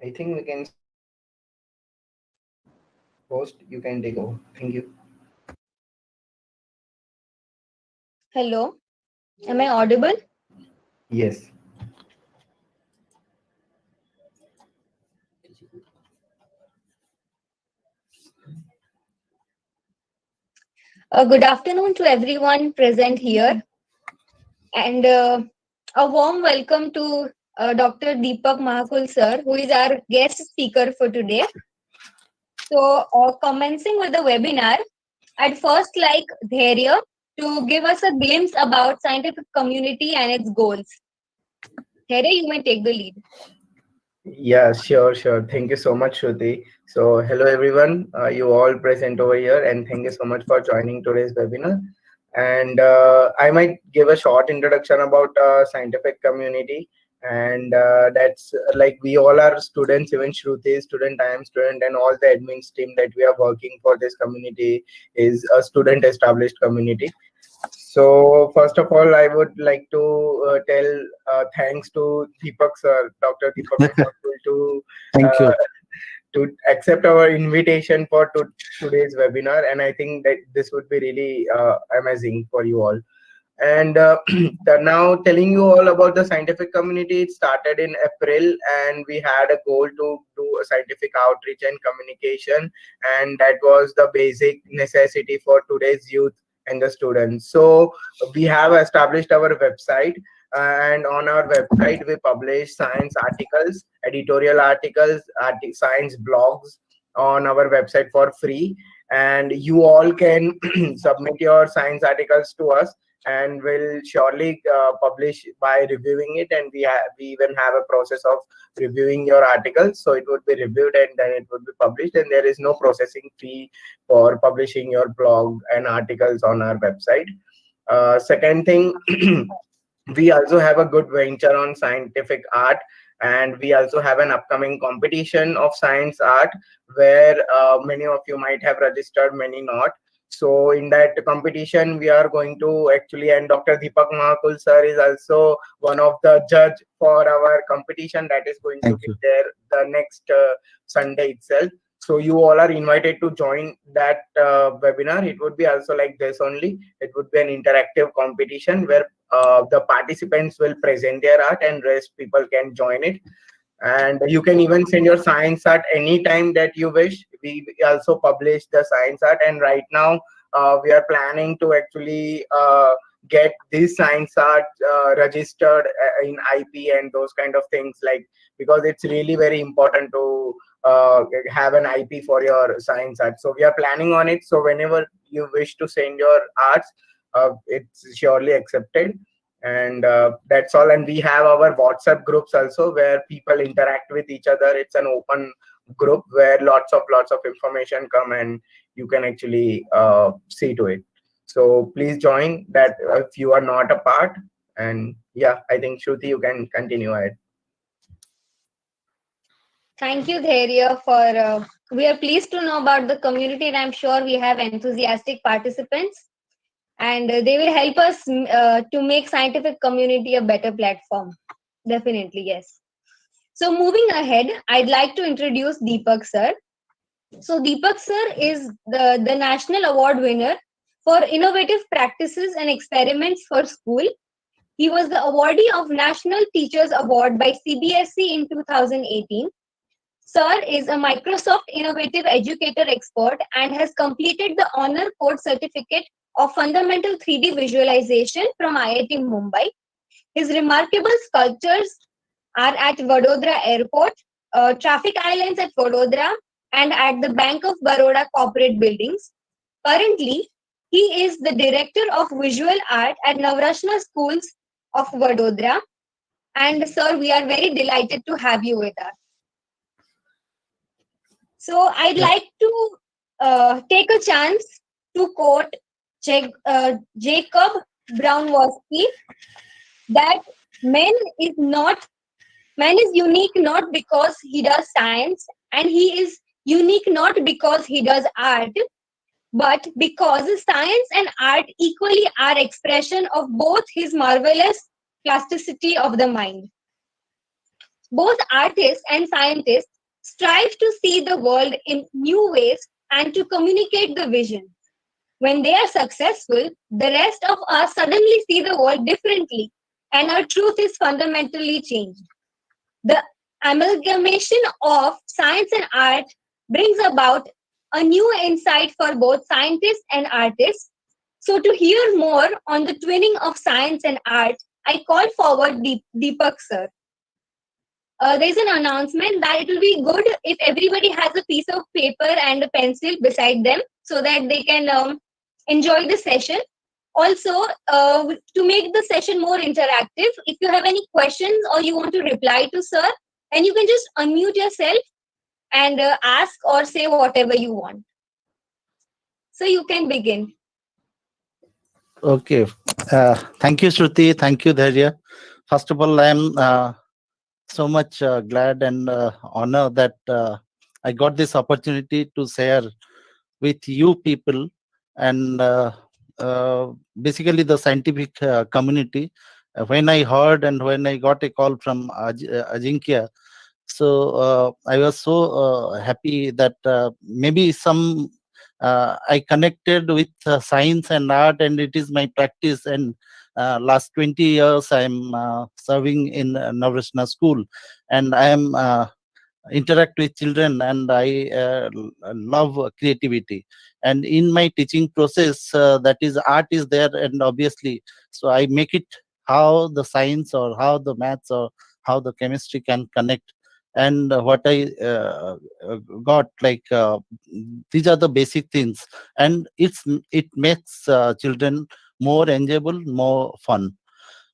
I think we can host. You can take over. Thank you. Hello, am I audible? Yes. Good afternoon to everyone present here, and a warm welcome to Dr. Deepak Mahakul sir, who is our guest speaker for today. So, commencing with the webinar, I'd first like Dhairya to give us a glimpse about scientific community and its goals. Dhairya, you may take the lead. Yeah, sure. Thank you so much, Shruti. So, hello everyone, you all present over here, and thank you so much for joining today's webinar. And I might give a short introduction about scientific community. And that's like we all are students, even Shruti is student, I am student, and all the admins team that we are working for this community is a student established community. So first of all, I would like to tell thanks to Deepak sir, Dr. Deepak Mahakul, Thank uh, you. to accept our invitation for today's webinar, and I think that this would be really amazing for you all. And now telling you all about the scientific community, it started in April, and we had a goal to do a scientific outreach and communication, and that was the basic necessity for today's youth and the students. So we have established our website, and on our website we publish science articles, editorial articles, science blogs on our website for free, and you all can submit your science articles to us, and will surely publish by reviewing it. And we even have a process of reviewing your articles, so it would be reviewed and then it would be published, and there is no processing fee for publishing your blog and articles on our website. Second thing, we also have a good venture on scientific art, and we also have an upcoming competition of science art where many of you might have registered, many not. So in that competition we are going to actually, and Dr. Deepak Mahakul sir is also one of the judge for our competition that is going to Thank be you. there the next Sunday itself. So you all are invited to join that webinar. It would be also like this only. It would be an interactive competition where the participants will present their art and rest people can join it. And you can even send your science art anytime that you wish. We also publish the science art, and right now we are planning to actually get this science art registered in IP and those kind of things, like, because it's really very important to have an IP for your science art. So we are planning on it, so whenever you wish to send your arts, it's surely accepted. And that's all. And we have our WhatsApp groups also where people interact with each other. It's an open group where lots of information come, and you can actually see to it. So please join that if you are not a part. And yeah, I think Shruti, you can continue ahead. Thank you, Dhairya, for. We are pleased to know about the community, and I'm sure we have enthusiastic participants, and they will help us to make scientific community a better platform. Definitely, yes. So moving ahead, I'd like to introduce Deepak sir. So Deepak sir is the national award winner for innovative practices and experiments for school. He was the awardee of National Teachers Award by CBSE in 2018. Sir is a Microsoft Innovative Educator Expert and has completed the Honor Code Certificate of Fundamental 3D Visualization from IIT Mumbai. His remarkable sculptures are at Vadodara Airport, traffic islands at Vadodara, and at the Bank of Baroda corporate buildings. Currently, he is the Director of Visual Art at Navrashna Schools of Vadodara. And sir, we are very delighted to have you with us. So I'd Yeah. like to take a chance to quote Jacob Brownwoski that man is not man is unique not because he does science, and he is unique not because he does art, but because science and art equally are expression of both his marvelous plasticity of the mind. Both artists and scientists strive to see the world in new ways and to communicate the vision. When they are successful, the rest of us suddenly see the world differently, and our truth is fundamentally changed. The amalgamation of science and art brings about a new insight for both scientists and artists. So, to hear more on the twinning of science and art, I call forward Deepak sir. There's an announcement that it will be good if everybody has a piece of paper and a pencil beside them so that they can enjoy the session. Also, to make the session more interactive, if you have any questions or you want to reply to sir, and you can just unmute yourself and ask or say whatever you want. So you can begin. Okay. Thank you, Shruti. Thank you, Dharya. First of all, I am so much glad and honored that I got this opportunity to share with you people and uh, basically the scientific community. When I heard and when I got a call from Ajinkya, so I was so happy that maybe some I connected with science and art, and it is my practice. And last 20 years, I am serving in Navrashna school, and I am interact with children, and I love creativity. And in my teaching process, that is art is there, and obviously, so I make it how the science or how the maths or how the chemistry can connect. And what I got like these are the basic things, and it makes children more enjoyable, more fun.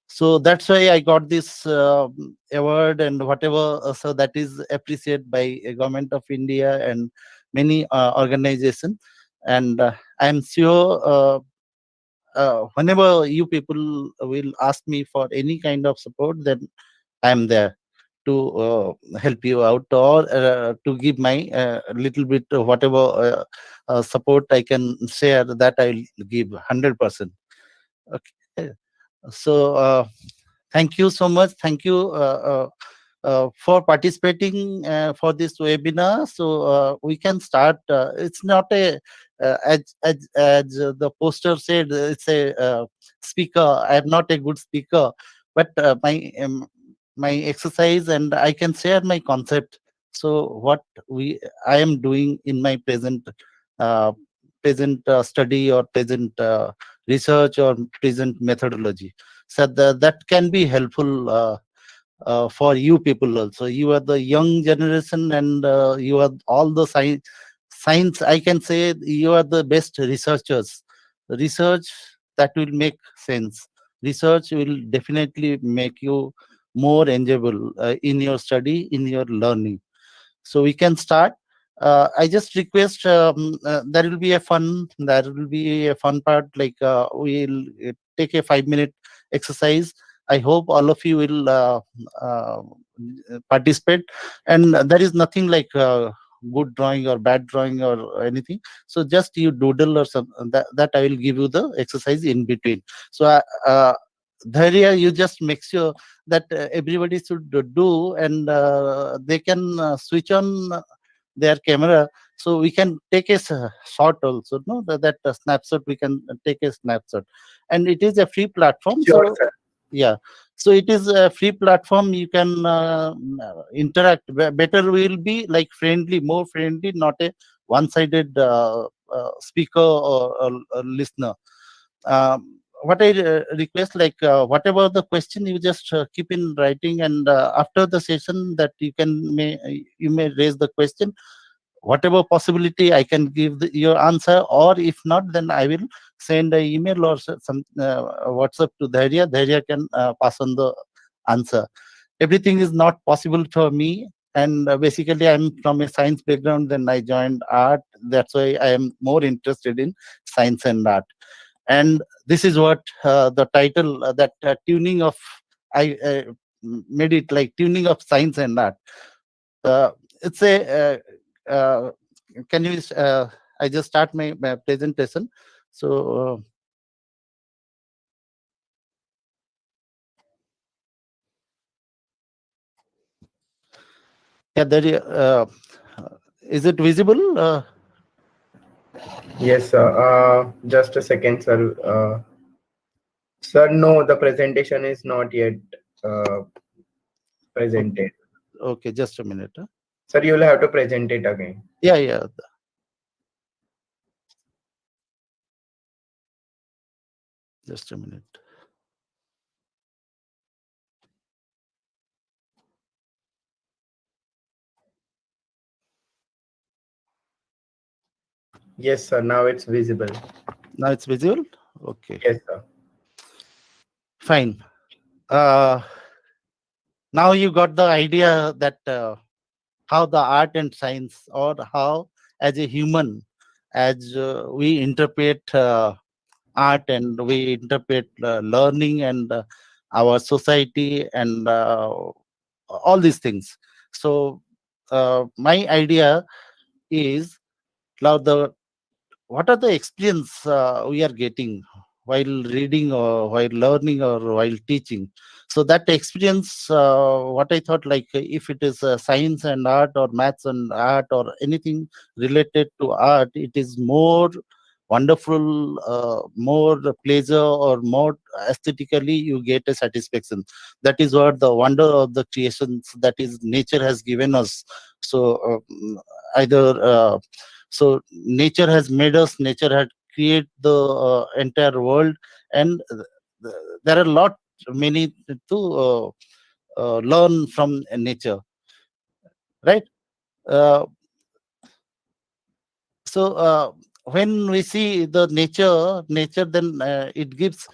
So that's why I got this award and whatever, so that is appreciated by government of India and many organization. And I'm sure whenever you people will ask me for any kind of support, then I'm there to help you out, or to give my little bit of whatever support I can share, that I'll give 100%. Okay. So thank you so much. Thank you for participating for this webinar. So we can start. It's not a as the poster said. It's a speaker. I am not a good speaker, but my exercise, and I can share my concept. So what I am doing in my uh, present study or present research or present methodology, so that can be helpful for you people also. You are the young generation, and you are all the science. I can say you are the best researchers. Research that will make sense. Research will definitely make you more enjoyable in your study, in your learning. So we can start. I just request there will be a fun part, like we'll take a 5 minute exercise. I hope all of you will uh, participate, and there is nothing like good drawing or bad drawing or anything. So just you doodle or some that I will give you the exercise in between. So Dharya, you just make sure that everybody should do, and they can switch on their camera, so we can take a shot also, no, that snapshot, we can take a snapshot. And it is a free platform, Sure, so sir. yeah, so it is a free platform. You can interact. Better will be like friendly, more friendly, not a one-sided speaker or listener. What I request, like whatever the question, you just keep in writing, and after the session, that you may raise the question. Whatever possibility I can give your answer, or if not, then I will send an email or some WhatsApp to Dharya. Dharya can pass on the answer. Everything is not possible for me, and basically I'm from a science background. Then I joined art. That's why I am more interested in science and art. And this is what the title, that tuning of, I made it like tuning of science and art. It's a can you I just start my presentation. So Yeah, there. Is it visible? Yes, sir. Just a second, sir. Sir, no, the presentation is not yet uh, Okay, presented. okay, just a minute. Sir, you will have to present it again. Yeah, yeah, just a minute. Yes, sir. Now it's visible. Now it's visible. Okay, Yes, sir. fine. Uh, Now you got the idea that how the art and science, or how as a human, as we interpret art and we interpret learning and our society and all these things. So my idea is now the what are the experience we are getting while reading or while learning or while teaching. So that experience, what I thought, like if it is science and art or maths and art or anything related to art, it is more wonderful, more pleasure, or more aesthetically you get a satisfaction. That is what the wonder of the creations that is nature has given us. So either so nature has made us, nature had created the entire world, and there are a lot many to learn from nature, right? uh, so when we see the nature, then it gives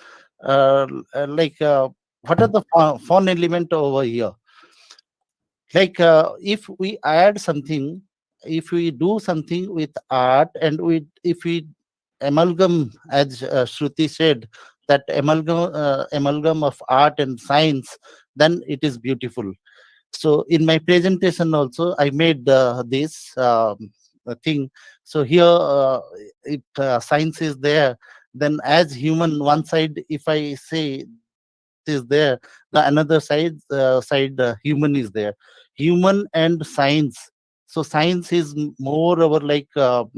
like what are the fun element over here, like if we add something, if we do something with art, and if we amalgam, as Shruti said, that amalgam of art and science, then it is beautiful. So in my presentation also I made this thing. So here if science is there, then as human, one side if I say art is there, the another side human is there, human and science. So science is more over like no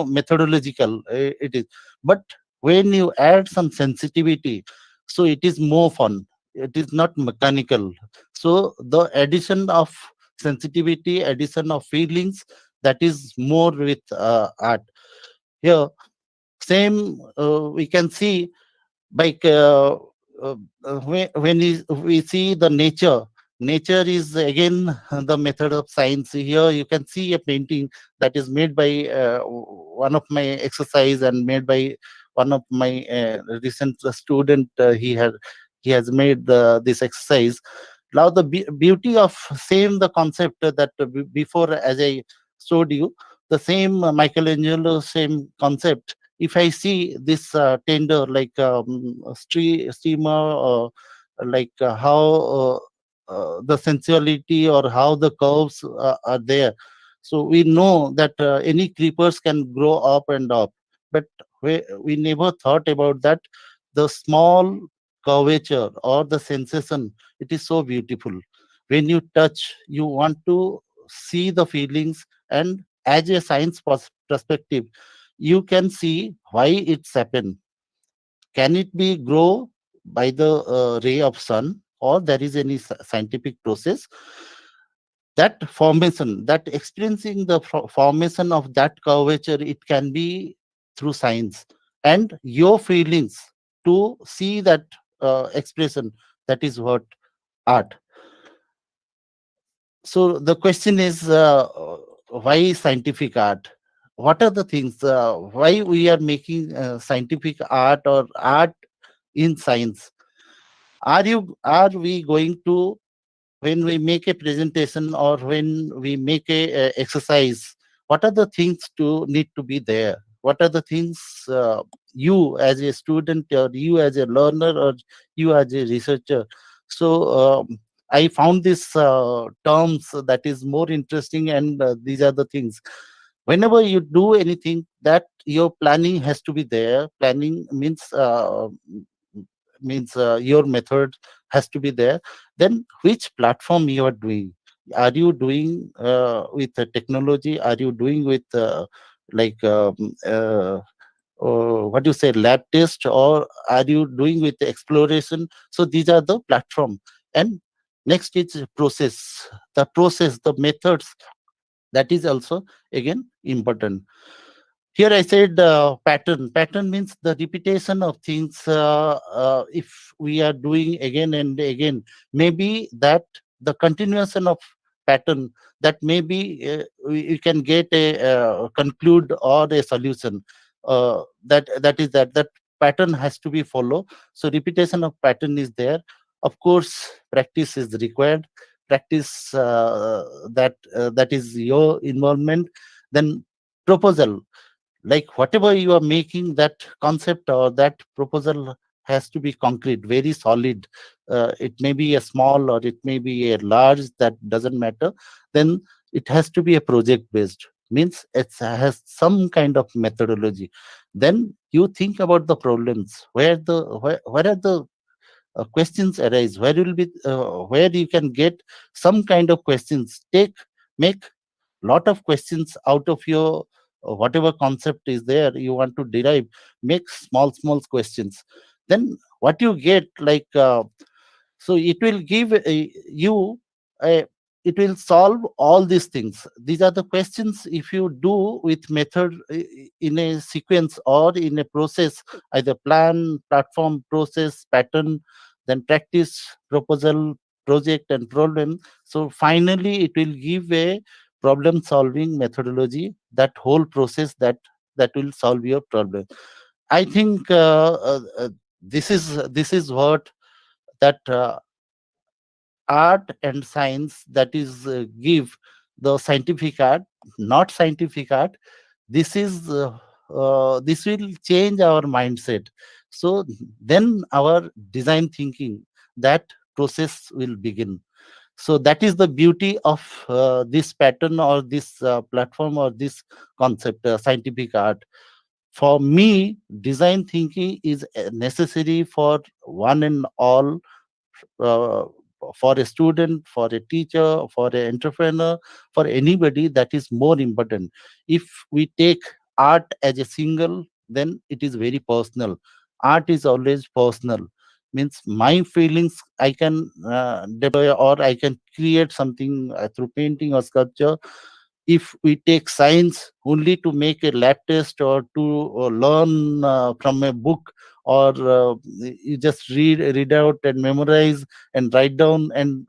methodological, it is. But when you add some sensitivity, so it is more fun, it is not mechanical. So the addition of sensitivity, addition of feelings, that is more with art here. Same we can see, like we see the nature is again the method of science. Here you can see a painting that is made by one of my exercise and made by one of my recent student. He has made this exercise. Now the beauty of same the concept that before, as I showed you, the same Michelangelo, same concept. If I see this tender, like steamer, or like how the sensuality or how the curves are there, so we know that any creepers can grow up and up. But we never thought about that, the small curvature or the sensation, it is so beautiful. When you touch, you want to see the feelings, and as a science perspective, you can see why it's happened. Can it be grow by the ray of sun, or there is any scientific process? That formation, that experiencing the formation of that curvature, it can be through science, and your feelings to see that expression, that is what art. So the question is, why scientific art? What are the things? Why we are making scientific art or art in science? Are we going to, when we make a presentation or when we make a exercise, what are the things to need to be there? What are the things you as a student, or you as a learner, or you as a researcher? So I found this terms that is more interesting, and these are the things. Whenever you do anything, that your planning has to be there. Planning means your method has to be there. Then which platform you are doing, Are you doing with the technology? Are you doing with like what do you say, lab test, or are you doing with the exploration? So these are the platform. And next is process, the methods, that is also again important. Here I said pattern means the repetition of things. If we are doing again and again, maybe that the continuation of pattern, that maybe we can get a conclude or a solution. That pattern has to be followed. So repetition of pattern is there. Of course, practice is required. Practice, that is your involvement. Then proposal, like whatever you are making, that concept or that proposal has to be concrete, very solid. It may be a small or it may be a large, that doesn't matter. Then it has to be a project based, means it has some kind of methodology. Then you think about the problems, where are the questions arise, where will be where you can get some kind of questions. Make lot of questions out of your whatever concept is there you want to derive. Make small questions. Then what you get, like so it will give you a, it will solve all these things. These are the questions. If you do with method in a sequence or in a process, either plan, platform, process, pattern, then practice, proposal, project, and problem. So finally it will give a problem solving methodology, that whole process, that will solve your problem. I think this is what that art and science, that is give the scientific art, not scientific art. This will change our mindset. So then our design thinking, that process will begin. So that is the beauty of this pattern or this platform or this concept, scientific art. For me, design thinking is necessary for one and all, uh, for a student, for a teacher, for an entrepreneur, for anybody. That is more important. If we take art as a single, then it is very personal. Art is always personal, means my feelings I can deploy, or I can create something through painting or sculpture. If we take science only to make a lab test, or to learn from a book, or you just read out and memorize and write down, and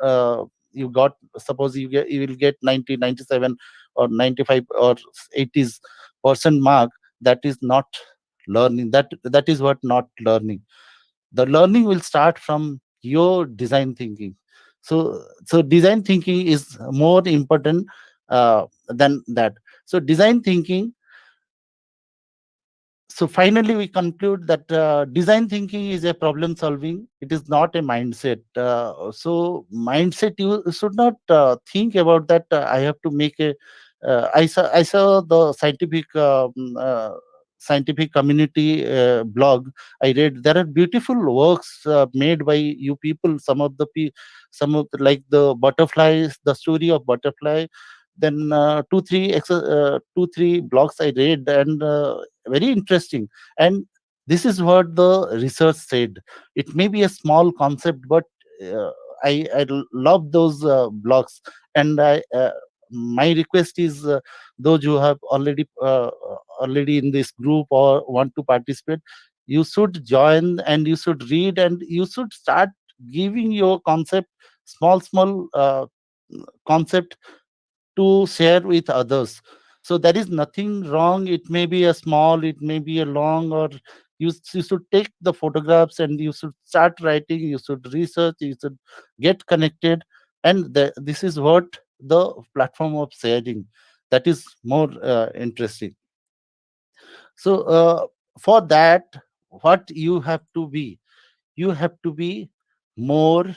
you got, suppose you will get 90, 97, or 95 or 80% mark. That is not learning. That is what not learning. The learning will start from your design thinking. So design thinking is more important than that. So design thinking, so finally we conclude that design thinking is a problem solving, it is not a mindset. So mindset, you should not think about that I have to make a I saw the scientific community blog. I read there are beautiful works made by you people. Some of like the butterflies, the story of butterfly. Then two three blogs I read, and very interesting. And this is what the research said. It may be a small concept, but uh, I love those blogs. And my request is, those who have already in this group or want to participate, you should join and you should read and you should start giving your concept, small concept, to share with others. So there is nothing wrong. It may be a small, it may be a long, or you should take the photographs and you should start writing, you should research, you should get connected. And this is what the platform of sharing, that is more interesting. So for that, what you have to be, you have to be more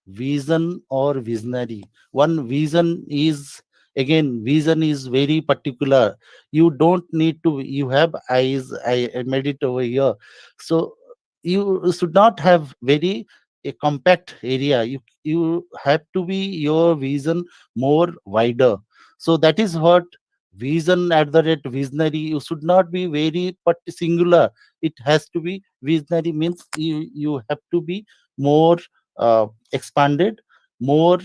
vision or visionary. One vision is, again, vision is very particular. You don't need to, you have eyes, I made it over here. So you should not have very a compact area. You have to be your vision more wider. So that is what vision at the rate visionary. You should not be very singular. It has to be visionary, means you have to be more expanded, more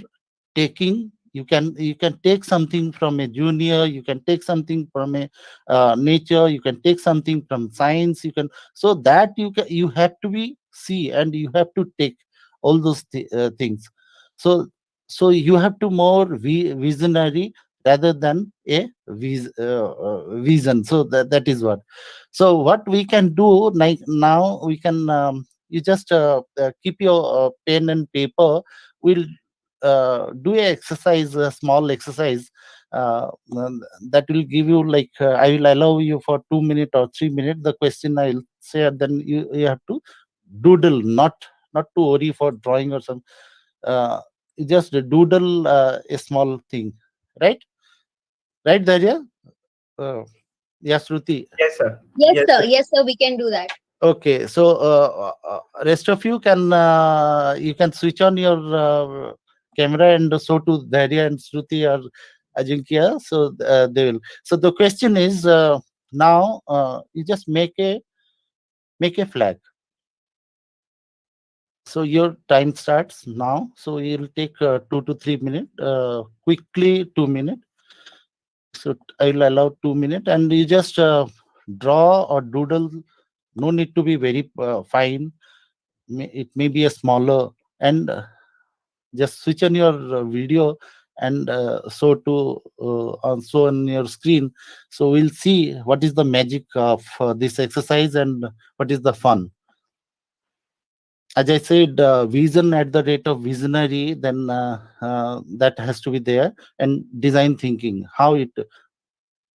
taking. You can take something from a junior, you can take something from a nature, you can take something from science, you can. So that you have to be see, and you have to take all those things. So you have to more visionary rather than a vision. So that is what. So what we can do, like now we can, you just keep your pen and paper. We'll do a exercise, a small exercise, that will give you like, I will allow you for 2 minutes or 3 minutes. The question I will say, then you have to doodle, not to worry for drawing or some. uh, you just doodle a small thing, right? Right, Darya? uh, yes, Shruti. Yes, sir. Yes, Yes, sir. sir. Yes, sir. We can do that. Okay, so rest of you can switch on your camera, and so to Dharya and Shruti or Ajinkya, so they will. So the question is, now you just make a flag. So your time starts now. So you'll take 2 to 3 minutes, quickly 2 minutes. So I'll allow 2 minutes, and you just draw or doodle. No need to be very fine. It may be a smaller, and just switch on your video, and so on your screen. So we'll see what is the magic of this exercise, and what is the fun. As I said, vision at the rate of visionary, then that has to be there. And design thinking, how it.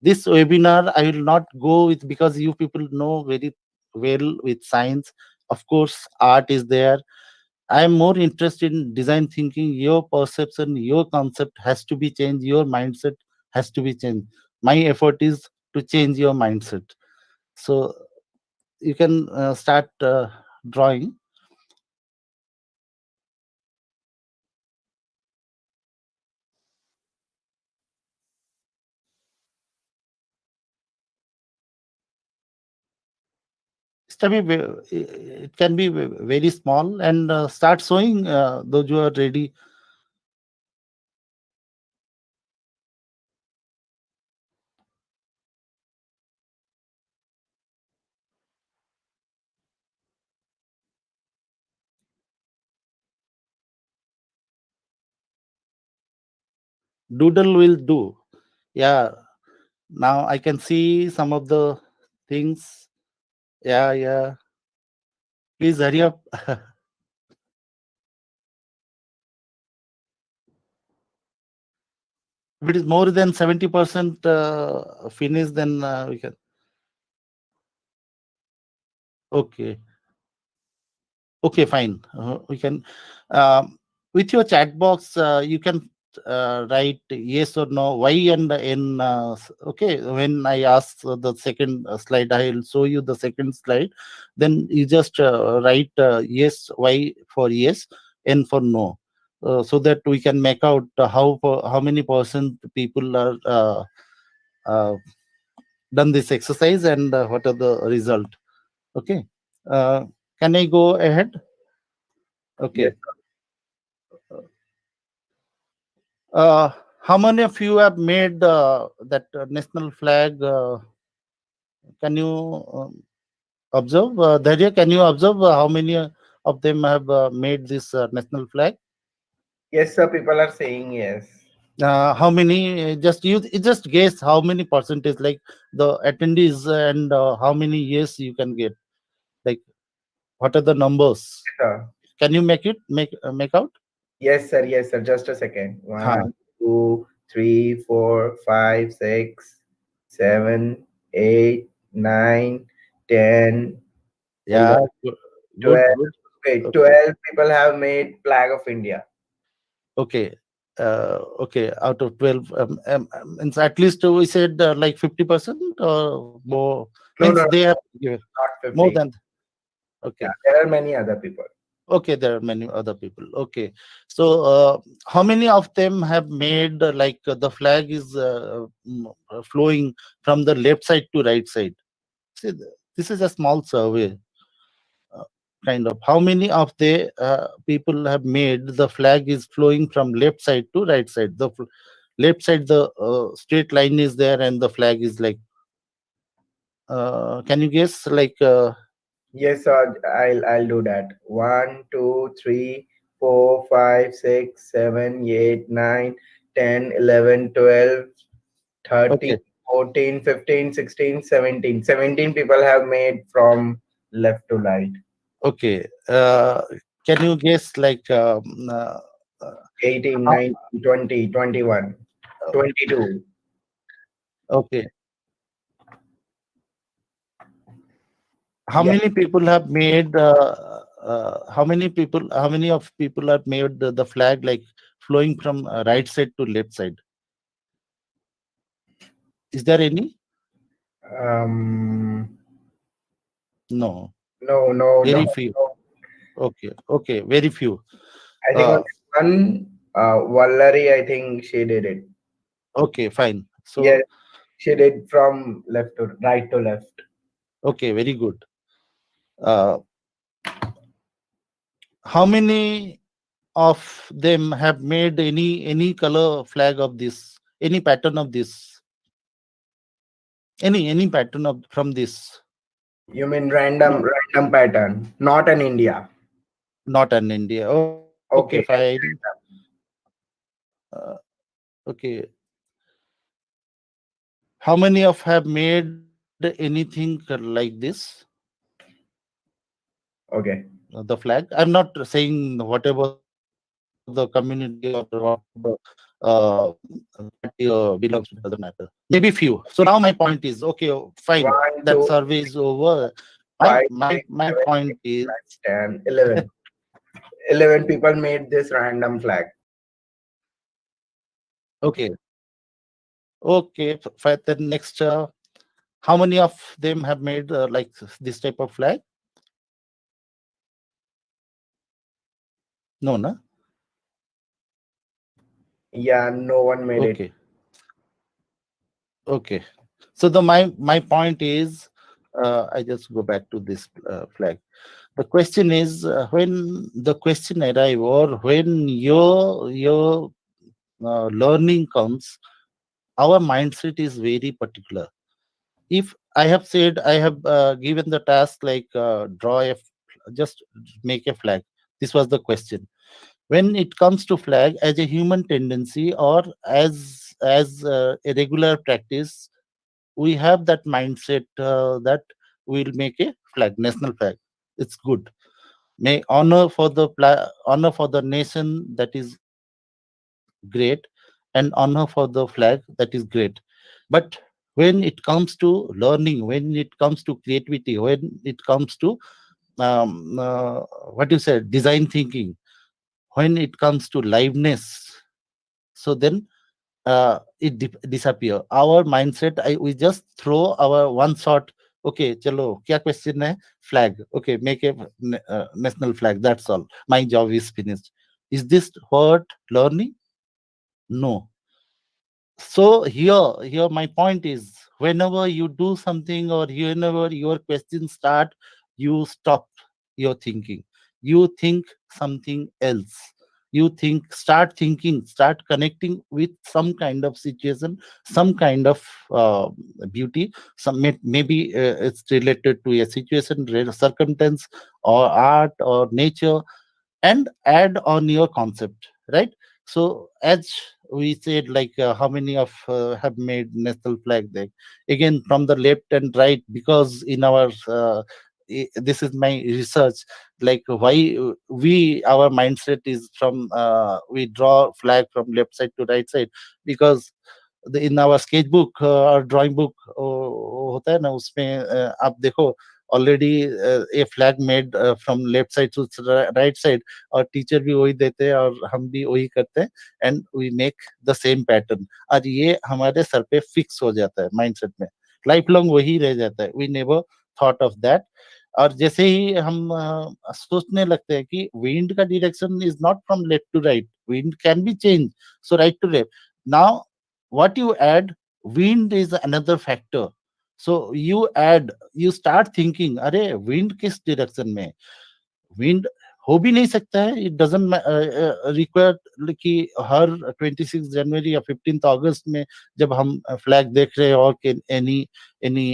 This webinar I will not go with, because you people know very well with science. Of course, art is there. I am more interested in design thinking. Your perception, your concept has to be changed. Your mindset has to be changed. My effort is to change your mindset. So you can start drawing. It can be very small, and start showing those who are ready. Doodle will do. Yeah. Now I can see some of the things. Yeah, yeah. Please hurry up. If it is more than 70% finished, then we can. Okay. Okay, fine. We can. Um, with your chat box, you can write yes or no, Y and N. Okay, when I ask the second slide, I will show you the second slide. Then you just write yes, Y for yes, N for no, so that we can make out how many percent people are uh, done this exercise, and what are the result. Okay. Uh, can I go ahead? Yes. Okay. Uh, how many of you have made that national flag? Can you observe? Dharya, can you observe how many of them have made this national flag? Yes, sir. People are saying yes. How many? Just you just guess how many percentage, like the attendees, and how many yes you can get. Like, what are the numbers? Sir. Can you make out? Yes, sir. Yes, sir. Just a second. Huh. 1, 2, 3, 4, 5, 6, 7, 8, 9, 10, Yeah. 11, Good. 12. Good. Wait, Okay. 12 people have made flag of India. Okay. Okay. Out of 12, means at least we said like 50% or more. No, Means no, they have given not more 50. than. Yeah, Okay. there are many other people. Okay, there are many other people. Okay, so how many of them have made the flag is flowing from the left side to right side? See, this is a small survey, uh, kind of. How many of the people have made the flag is flowing from left side to right side? Left side, the straight line is there, and the flag is like. Can you guess? Yes, I'll do that. 1, 2, 3, 4, 5, 6, 7, 8, 9, 10, 11, 12, 13, Okay, 14, 15, 16, 17. 17 people have made from left to right. okay. Can you guess uh, 18, how, 19, 20, 21, 22. okay? How Yeah, many people have made? How many of people have made the flag like flowing from right side to left side? Is there any? um, No, no, no, no, very few. no. Okay, okay, very few. I think Uh, only one, Vallari, I think she did it. okay, fine. Yes, So, she did from left to right to left. okay, very good. Uh, how many of them have made any color flag of this? Any pattern of this? Any pattern of from this? You mean No, random pattern, not an India. not an India. Okay, fine. Okay, yes, random. Uh, okay. How many of have made anything like this? Okay. The flag. I'm not saying whatever the community or whatever party belongs to, doesn't matter. Maybe few. So now my point is okay. Fine. One, That two, survey is over. My five, my six, my seven, point eight, is nine, 10, 11. 11 people made this random flag. okay. Okay. Then next, how many of them have made this type of flag? No, no. Yeah, no one made it. Okay. Okay. So my point is, I just go back to this flag. The question is, when the question arrive or when your learning comes, our mindset is very particular. If I have said I have given the task just make a flag. This was the question. When it comes to flag as a human tendency or as a regular practice, we have that mindset that we'll make a flag, national flag. It's good. May honor for the nation, that is great, and honor for the flag, that is great. But when it comes to learning, when it comes to creativity, when it comes to what you said, design thinking, when it comes to liveness, so then disappear. Our mindset, we just throw our one shot. Okay, chalo, kya question hai? Flag. Okay, make a national flag. That's all. My job is finished. Is this what learning? No. So here my point is, whenever you do something or whenever your questions start, you stop your thinking. You think something else. You start connecting with some kind of situation, some kind of beauty. Maybe it's related to a situation, circumstance, or art or nature, and add on your concept, right? So as we said, how many of have made national flag there, again from the left and right, because in our this is my research, like why our mindset is from we draw flag from left side to right side, because in our sketchbook or drawing book वो होता है ना, उसमें आप देखो already a flag made from left side to right side, और teacher भी वही देते हैं और हम भी वही करते हैं, and we make the same pattern, और ये हमारे सर पे फिक्स हो जाता है माइंडसेट में, लाइफ लॉन्ग वही रह जाता है, we never thought of that और जैसे ही हम सोचने लगते हैं कि विंड का direction is not from left to right, wind can be change, so right to left, now what you add, wind is another factor, so you add, you start thinking अरे wind किस direction में, wind हो भी नहीं सकता है, it doesn't require कि हर 26 जनवरी या 15 अगस्त में जब हम फ्लैग देख रहे हैं और एनी एनी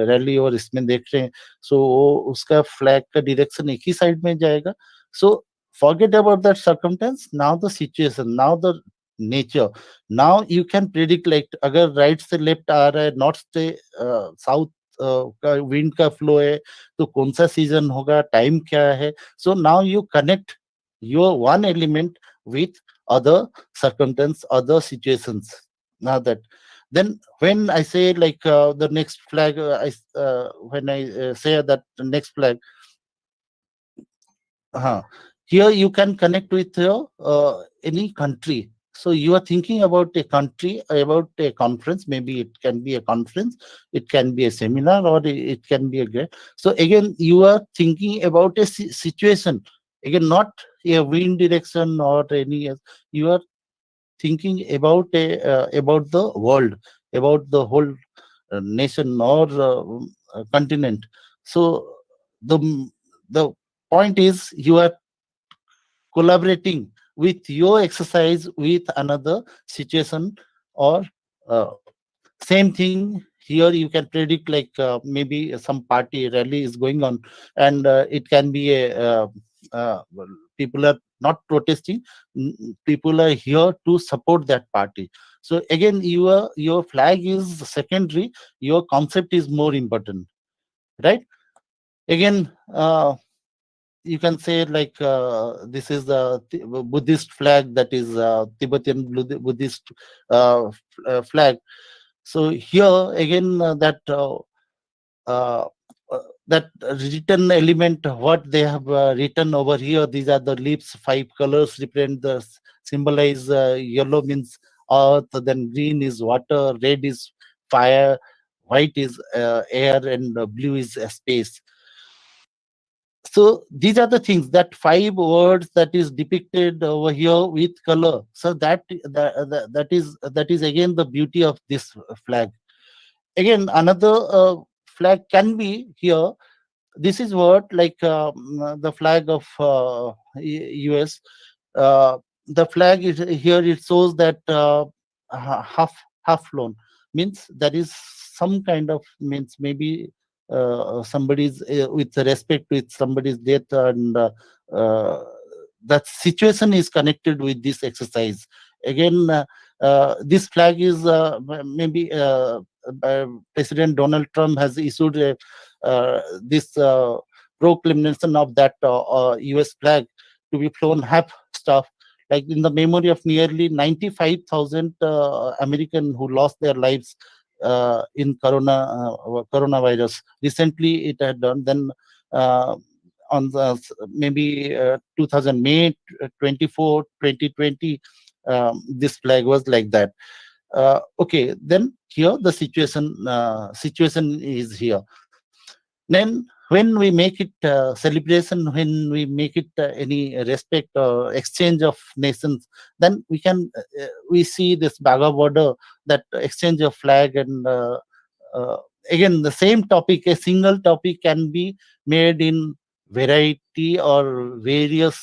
रैली और इसमें देख रहे हैं, सो वो उसका फ्लैग का डायरेक्शन एक ही साइड में जाएगा. सो forget about that circumstance, now the situation, now the nature, now you can predict like अगर राइट से लेफ्ट आ रहा है, नॉर्थ से साउथ का विंड का फ्लो है, तो कौन सा सीजन होगा, टाइम क्या है. So now you connect your one element with other circumstance, other situations. Now that, then when I say like the next flag, when I say that the next flag, here you can connect with any country. So you are thinking about a country, about a conference. Maybe it can be a conference, it can be a seminar, or it can be a great. So again, you are thinking about a situation. Again, not a wind direction or any. You are thinking about the world, about the whole nation or continent. So the the point is you are collaborating with your exercise with another situation, or uh, same thing here you can predict like maybe some party rally is going on, and it can be a well, people are not protesting, people are here to support that party. So again, your flag is secondary, your concept is more important, right? Again, you can say like this is the Buddhist flag, that is Tibetan Buddhist flag. So here again, uh, uh, that written element, what they have written over here, these are the leaves, 5 colors represent the symbolize, yellow means earth, then green is water, red is fire, white is air, and blue is space. So these are the things, that 5 words that is depicted over here with color. So that is again the beauty of this flag. Again, another flag can be here. This is what like the flag of US. Uh, the flag is here. It shows that half flown, means there is some kind of, means maybe somebody's with respect with somebody's death, and uh, that situation is connected with this exercise. Again, this flag is maybe President Donald Trump has issued this proclamation of that US flag to be flown half staff, like in the memory of nearly 95,000 American who lost their lives in coronavirus. Recently, it had done. Then on the maybe 2000 May 24, 2020, this flag was like that. Okay, then here the situation is here. Then when we make it celebration, when we make it any respect or exchange of nations, then we see this Baga border, that exchange of flag, and uh, again the same topic, a single topic can be made in variety or various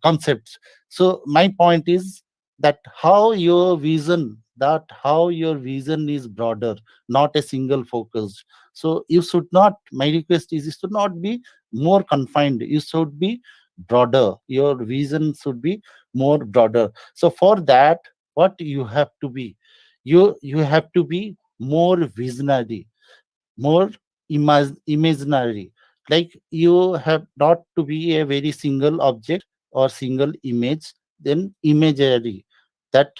concepts. So my point is that how your vision is broader, not a single focused. So you should not, my request is, you should not be more confined, you should be broader, your vision should be more broader. So for that, what you have to be, you have to be more visionary, more imaginary. Like you have not to be a very single object or single image, then imagery. That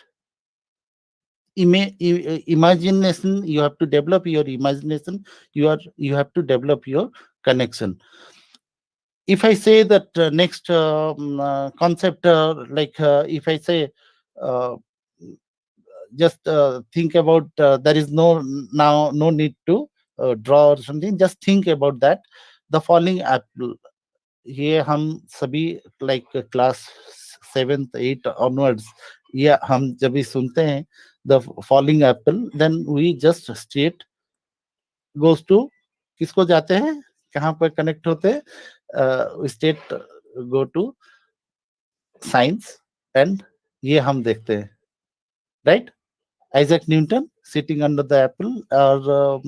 imagination, you have to develop your imagination, you have to develop your connection. If I say that next concept, like if I say uh, just think about, there is no need to draw or something, just think about that. The falling apple, ये हम सभी like class 7th 8th onwards, ये हम जब भी सुनते हैं the falling apple, then we just straight goes to, किसको जाते हैं, कहाँ पर कनेक्ट होते हैं, state go to science, and ये हम देखते हैं, right? Isaac Newton sitting under the apple, or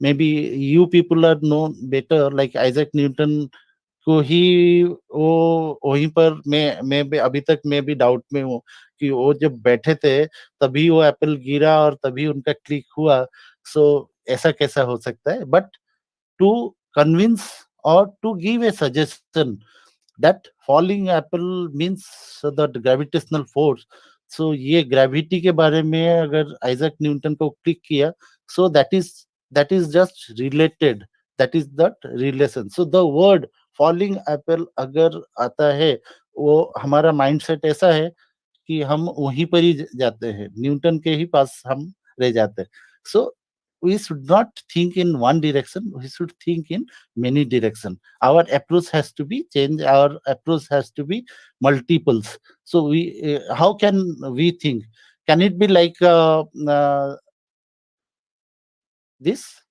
maybe you people are known better, like Isaac Newton को ही वो वहीं पर मैं भी अभी तक मैं भी डाउट में हूँ कि वो जब बैठे थे तभी वो एप्पल गिरा और तभी उनका क्लिक हुआ। सो ऐसा कैसा हो सकता है? But to convince or to give a suggestion that falling apple means that gravitational force, so ये ग्रेविटी के बारे में अगर आइजैक न्यूटन को क्लिक किया, so that is just related, that is that relation. So the word falling apple अगर आता है, वो हमारा माइंडसेट ऐसा है कि हम वहीं पर ही जाते हैं, न्यूटन के ही पास हम रह जाते हैं। सो we should not think in one direction, we should think in many direction. Our approach has to be changed, our approach has to be multiples. So we how can we think? Can it be like this?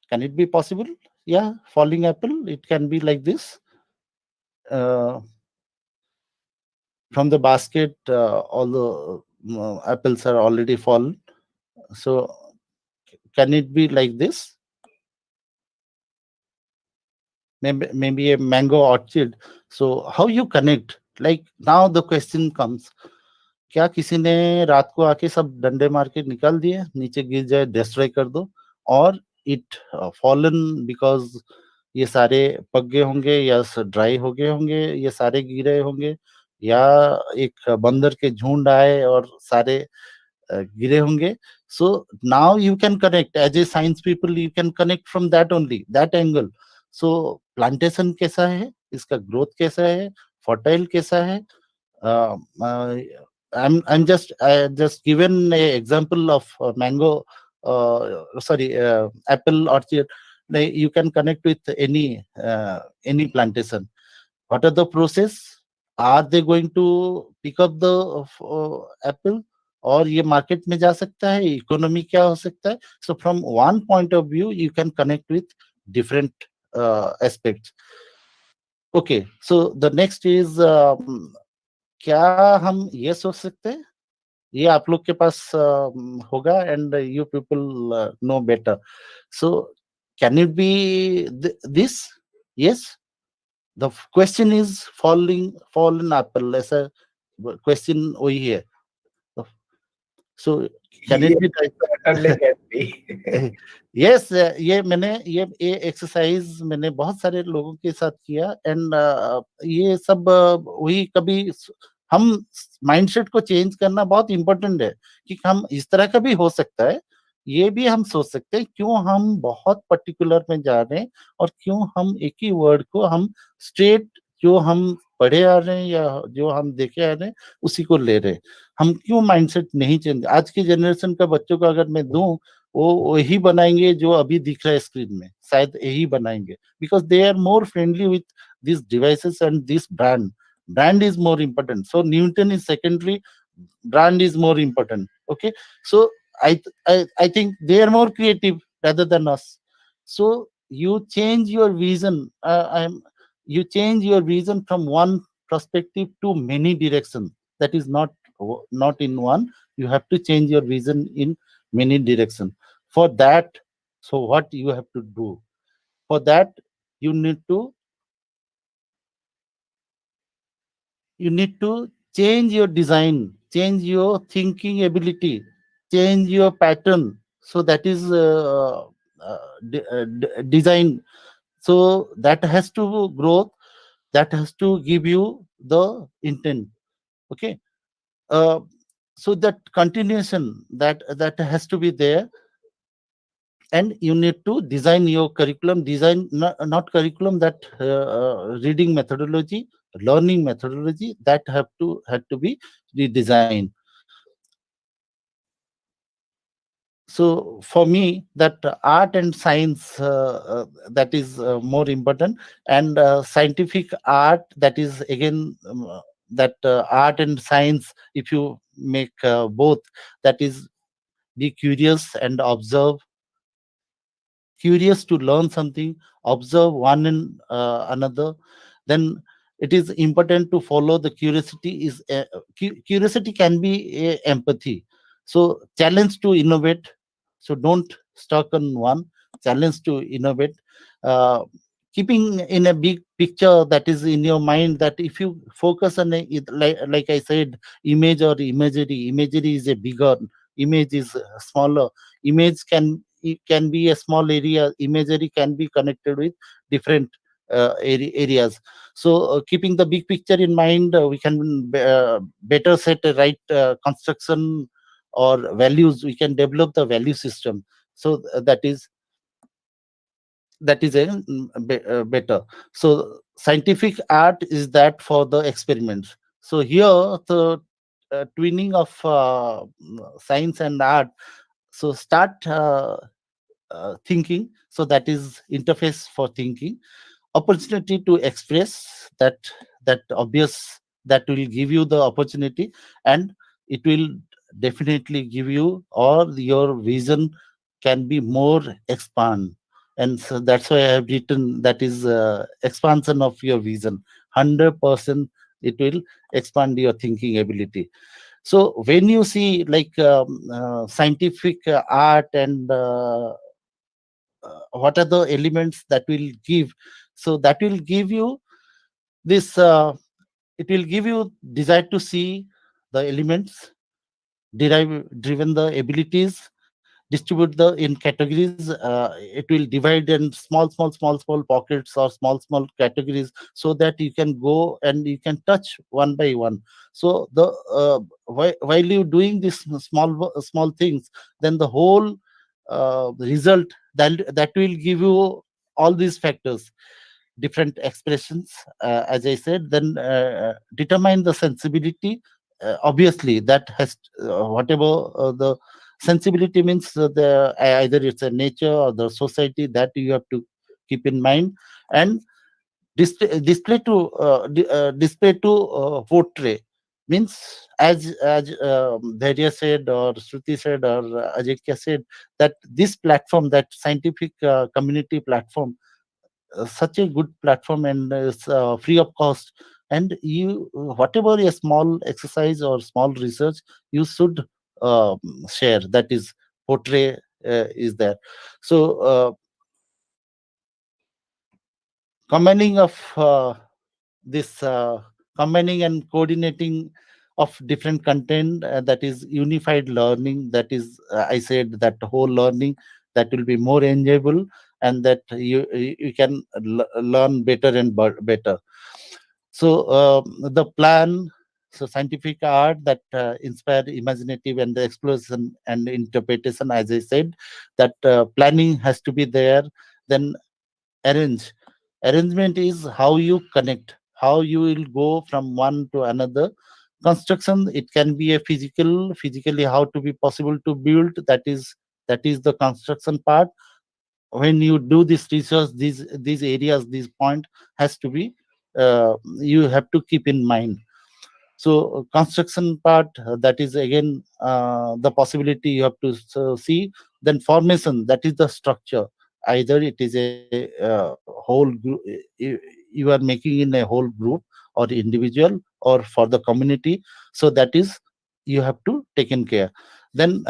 Can it be possible? Yeah, falling apple, it can be like this. From the basket, all the apples are already fallen. So can it be like this? Maybe a mango orchard. So how you connect? Like now the question comes, क्या किसी ने रात को आके सब डंडे मार के निकाल दिए, नीचे गिर जाए डिस्ट्रॉय कर दो, और इट फॉलन बिकॉज ये सारे पक गए होंगे या ड्राई हो गए होंगे, ये सारे गिरे होंगे, या एक बंदर के झुंड आए और सारे गिरे होंगे. So now you can connect as a science people, you can connect from that only, that angle. So plantation कैसा है, इसका growth कैसा है, fertile कैसा है. uh, uh, I'm just given a example of mango, sorry, apple orchard. Like you can connect with any plantation. What are the process? Are they going to pick up the apple? और ये market में जा सकता है, economy क्या हो सकता है. So from one point of view you can connect with different aspects. Okay, so the next is, क्या हम ये सोच सकते हैं, ये आप लोग के पास होगा, and you people know better. So can it be this? Yes, the question is fallen apple, ऐसा क्वेश्चन वही है. So can it Yes, be like certainly can be. yes, ये एक्सरसाइज मैंने बहुत सारे लोगों के साथ किया, एंड ये सब वही कभी हम माइंडसेट को चेंज करना बहुत इम्पोर्टेंट है, कि हम इस तरह का भी हो सकता है, ये भी हम सोच सकते हैं, क्यों हम बहुत पर्टिकुलर में जा रहे हैं, और क्यों हम एक ही वर्ड को हम स्ट्रेट जो हम पढ़े आ रहे हैं या जो हम देखे आ रहे हैं उसी को ले रहे हैं. हम क्यों माइंडसेट नहीं चेंज? आज की जनरेशन का बच्चों को अगर मैं दूं, वो वही बनाएंगे जो अभी दिख रहा है स्क्रीन में, शायद यही बनाएंगे, because they are more friendly with this devices and this brand is more important. So Newton is secondary, brand is more important. Okay, so I think they are more creative rather than us. So you change your vision, you change your vision from one perspective to many directions. That is not in one. You have to change your vision in many directions. For that, so what you have to do? For that, you need to change your design, change your thinking ability, change your pattern. So that is design. So that has to grow, that has to give you the intent. Okay, uh, so that continuation, that has to be there, and you need to design your curriculum, design not curriculum, that reading methodology, learning methodology, that had to be redesigned. So for me, that art and science, that is more important, and scientific art, that is again, that art and science, if you make both, that is, be curious and observe, curious to learn something, observe one and another. Then it is important to follow the curiosity. Is curiosity can be empathy. So challenge to innovate. So don't stuck on one. Challenge to innovate. Uh, Keeping in a big picture that is in your mind, that if you focus on like I said, image or imagery. Imagery is a bigger, image is smaller. Image can, it can be a small area, imagery can be connected with different areas. So keeping the big picture in mind, we can better set a right construction or values. We can develop the value system. So that is a better. So scientific art is that for the experiments. So here the twinning of science and art. So start thinking. So that is interface for thinking, opportunity to express, that obvious, that will give you the opportunity, and it will definitely give you, or your vision can be more expand. And so that's why I have written, that is expansion of your vision. 100% it will expand your thinking ability. So when you see like scientific art and what are the elements that will give, so that will give you this it will give you desire to see the elements, derive driven the abilities, distribute the in categories. It will divide in small pockets or small categories, so that you can go and you can touch one by one. So the while you doing this small things, then the whole result, that will give you all these factors, different expressions, as I said. Then determine the sensibility. Obviously that has whatever the sensibility means, either it's a nature or the society, that you have to keep in mind. And display to portray, means, as Dhairya said, or Shruti said, or Ajekya said, that this platform, that scientific community platform, such a good platform, and it's free of cost. And you, whatever a small exercise or small research, you should uh, share, that is portray, is there. So combining of this combining and coordinating of different content, that is unified learning, that is I said, that whole learning, that will be more enjoyable, and that you can learn better and better. So the plan, so scientific art that inspire imaginative and the exploration and interpretation, as I said, that planning has to be there. Then arrange, arrangement is how you connect, how you will go from one to another. Construction, it can be a physically how to be possible to build, that is the construction part. When you do this research, these areas, these point has to be, you have to keep in mind. So construction part, that is again the possibility you have to see. Then formation, that is the structure. Either it is a whole group, you are making in a whole group, or individual, or for the community. So that is, you have to taken care. Then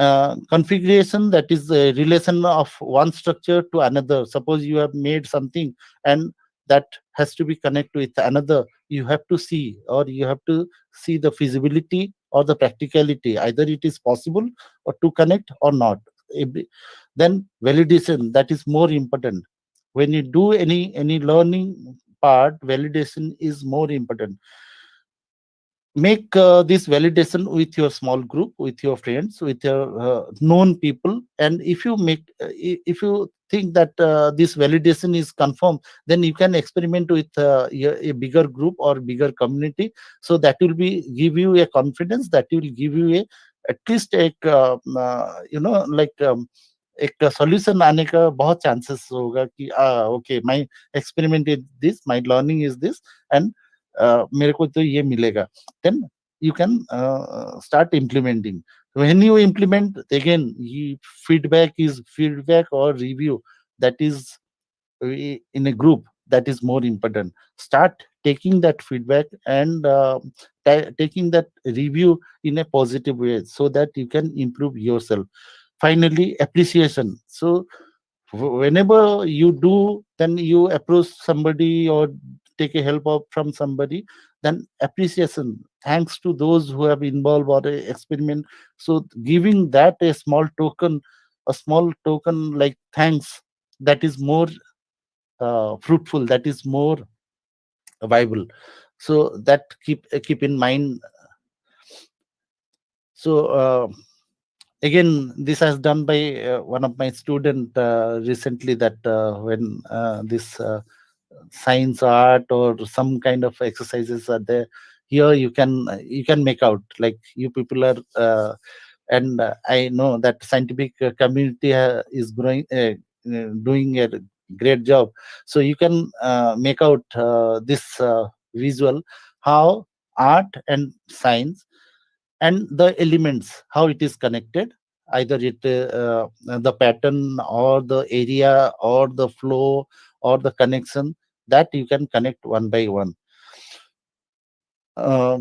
configuration, that is a relation of one structure to another. Suppose you have made something, and that has to be connected with another. You have to see, or you have to see the feasibility or the practicality, either it is possible or to connect or not. Then validation, that is more important. When you do any learning part, validation is more important. Make this validation with your small group, with your friends, with your known people. And if you make if you think that this validation is confirmed, then you can experiment with a bigger group or bigger community. So that will be give you a confidence, that will give you a at least एक like एक solution आने का बहुत chances होगा कि okay my experiment is this, my learning is this, and मेरे को तो ये मिलेगा, then you can start implementing. When you implement, again, feedback or review, that is in a group, that is more important. Start taking that feedback and taking that review in a positive way so that you can improve yourself. Finally, appreciation. So whenever you do, then you approach somebody or take a help of from somebody, then appreciation, thanks to those who have involved or a experiment. So giving that a small token like thanks, that is more fruitful, that is more viable. So that keep in mind. So again, this has done by one of my student recently, that when this science, art, or some kind of exercises are there, here you can make out, like, you people are and I know that scientific community is growing, doing a great job. So you can make out this visual, how art and science and the elements, how it is connected, either the pattern or the area or the flow or the connection, that you can connect one by one. uh,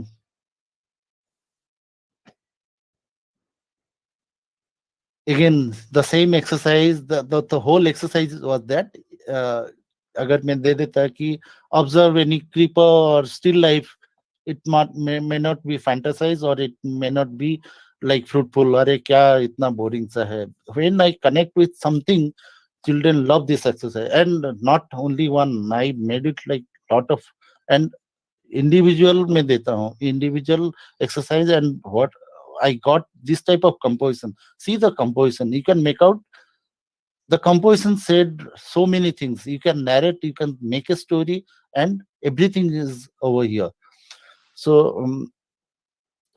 Again, the same exercise, the whole exercise was that, uh, अगर मैं दे देता कि observe any creeper or still life, it may not be fantasized, or it may not be like fruitful. अरे क्या इतना boring सा है. When I connect with something, children love this exercise, and not only one. I made it like lot of, and individual में देता हूँ, individual exercise, and what I got this type of composition. See the composition, you can make out the composition said so many things. You can narrate, you can make a story, and everything is over here. So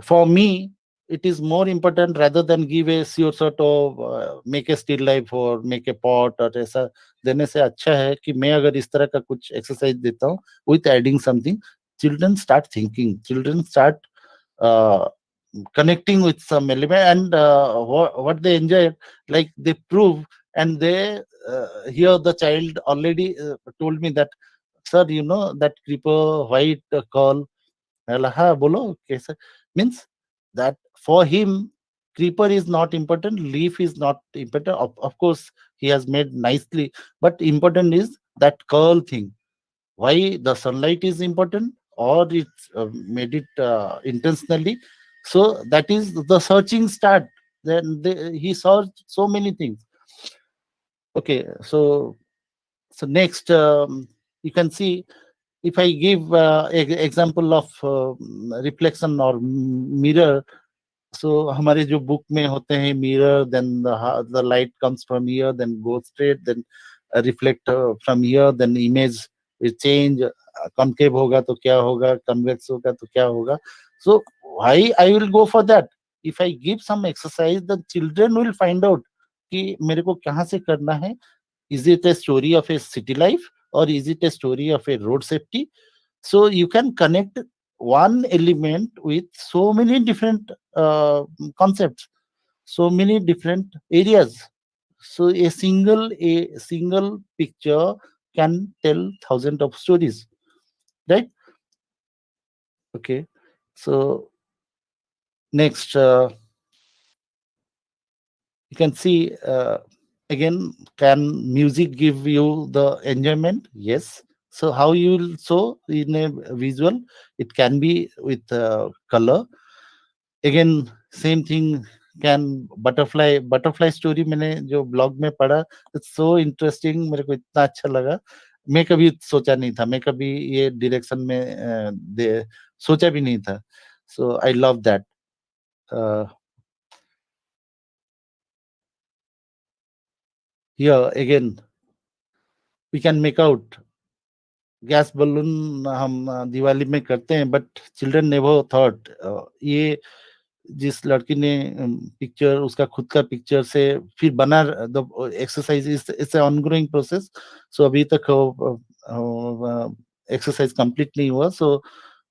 for me, it is more important, rather than give a sure sort of make a still life or make a pot और ऐसा देने से अच्छा है कि मैं अगर इस तरह का कुछ exercise देता हूँ with adding something, children start thinking, children start uh, connecting with some element, and what they enjoy, like they prove, and they here the child already told me that, sir, you know that creeper white curl. हाँ बोलो कैसे, means that for him creeper is not important, leaf is not important. Of course he has made nicely, but important is that curl thing. Why the sunlight is important, or it's made it intentionally. So that is the searching start. Then he saw so many things. Okay, so next, you can see, if I give example of reflection or mirror. So हमारे जो book में होते हैं mirror, then the light comes from here, then goes straight, then reflect from here, then image will change. Concave होगा तो क्या होगा, convex होगा तो क्या होगा. So why I will go for that? If I give some exercise, the children will find out कि मेरे को कहाँ से करना है. Is it a story of a city life, or is it a story of a road safety? So you can connect one element with so many different concepts, so many different areas. So a single picture can tell thousands of stories, right? Okay. So next, you can see, again, can music give you the enjoyment? Yes. So how you will show in a visual? It can be with color. Again, same thing. Can butterfly story मैंने जो blog में पढ़ा, it's so interesting, मेरे को इतना अच्छा लगा. मैं कभी सोचा नहीं था, मैं कभी ये डायरेक्शन में सोचा भी नहीं था. So I love that. Here again, we can make out gas balloon हम दिवाली में करते हैं, बट चिल्ड्रन नेवर थॉट ये जिस लड़की ने पिक्चर उसका खुद का पिक्चर से फिर बना, the exercise is it's ongoing process. So अभी तक एक्सरसाइज कंप्लीट नहीं हुआ, सो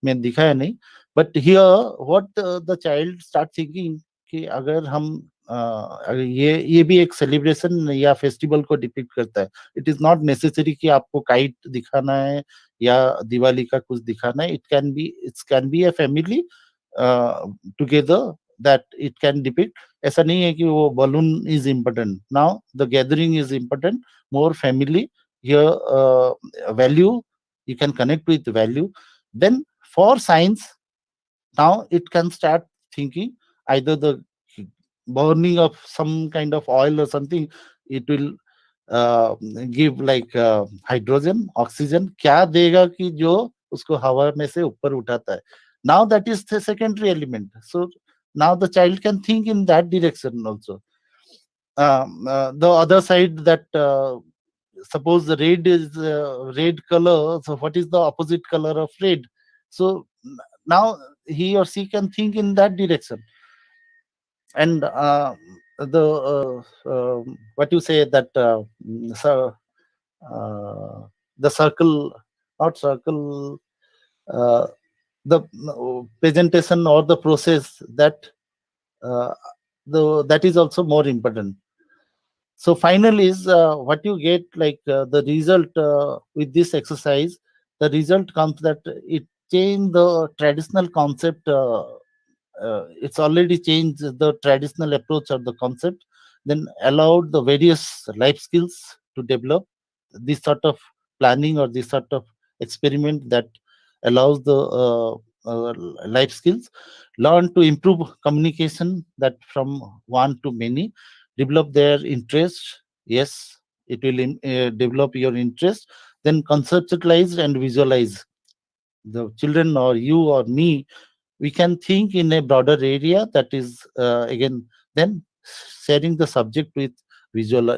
मैं दिखाया नहीं. But here what the child start thinking कि अगर हम ये भी एक सेलिब्रेशन या फेस्टिवल को डिपिक्ट करता है. इट इज नॉट नेसेसरी कि आपको काइट दिखाना है या दिवाली का कुछ दिखाना है. It can be a family together that it can depict. ऐसा नहीं है कि वो balloon is important. Now the gathering is important, more family here. Value, you can connect with value. Then for science, now it can start thinking either the burning of some kind of oil or something, it will uh, give like hydrogen, oxygen, क्या देगा कि जो उसको हवा में से ऊपर उठाता है. Now that is the secondary element. So now the child can think in that direction also. The other side, that suppose the red is red color, so what is the opposite color of red? So now he or she can think in that direction. And the what you say that so the circle, not circle, uh, the presentation or the process, that uh, that is also more important. So final is what you get, like the result with this exercise. The result comes that it changed the traditional concept. It's already changed the traditional approach or the concept, then allowed the various life skills to develop. This sort of planning or this sort of experiment that allows the uh, life skills, learn to improve communication, that from one to many, develop their interest. Yes, it will develop your interest. Then conceptualize and visualize. The children or you or me, we can think in a broader area, that is again then sharing the subject with visual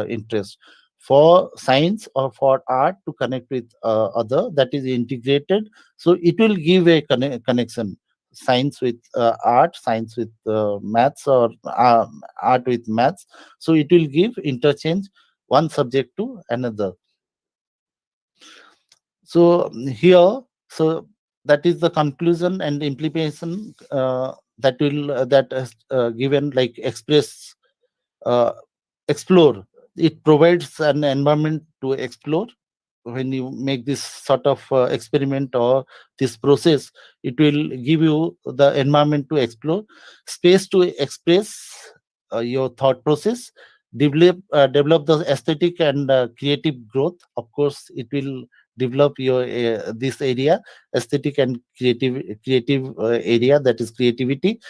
interest. For science or for art to connect with other, that is integrated, so it will give a connection. Science with art, science with maths, or art with maths, so it will give interchange one subject to another. So here, so that is the conclusion and implementation that will that has given, like express, uh, explore. It provides an environment to explore. When you make this sort of experiment or this process, it will give you the environment to explore, space to express your thought process, develop the aesthetic and creative growth. Of course, it will develop your this area, aesthetic and creative area, that is creativity.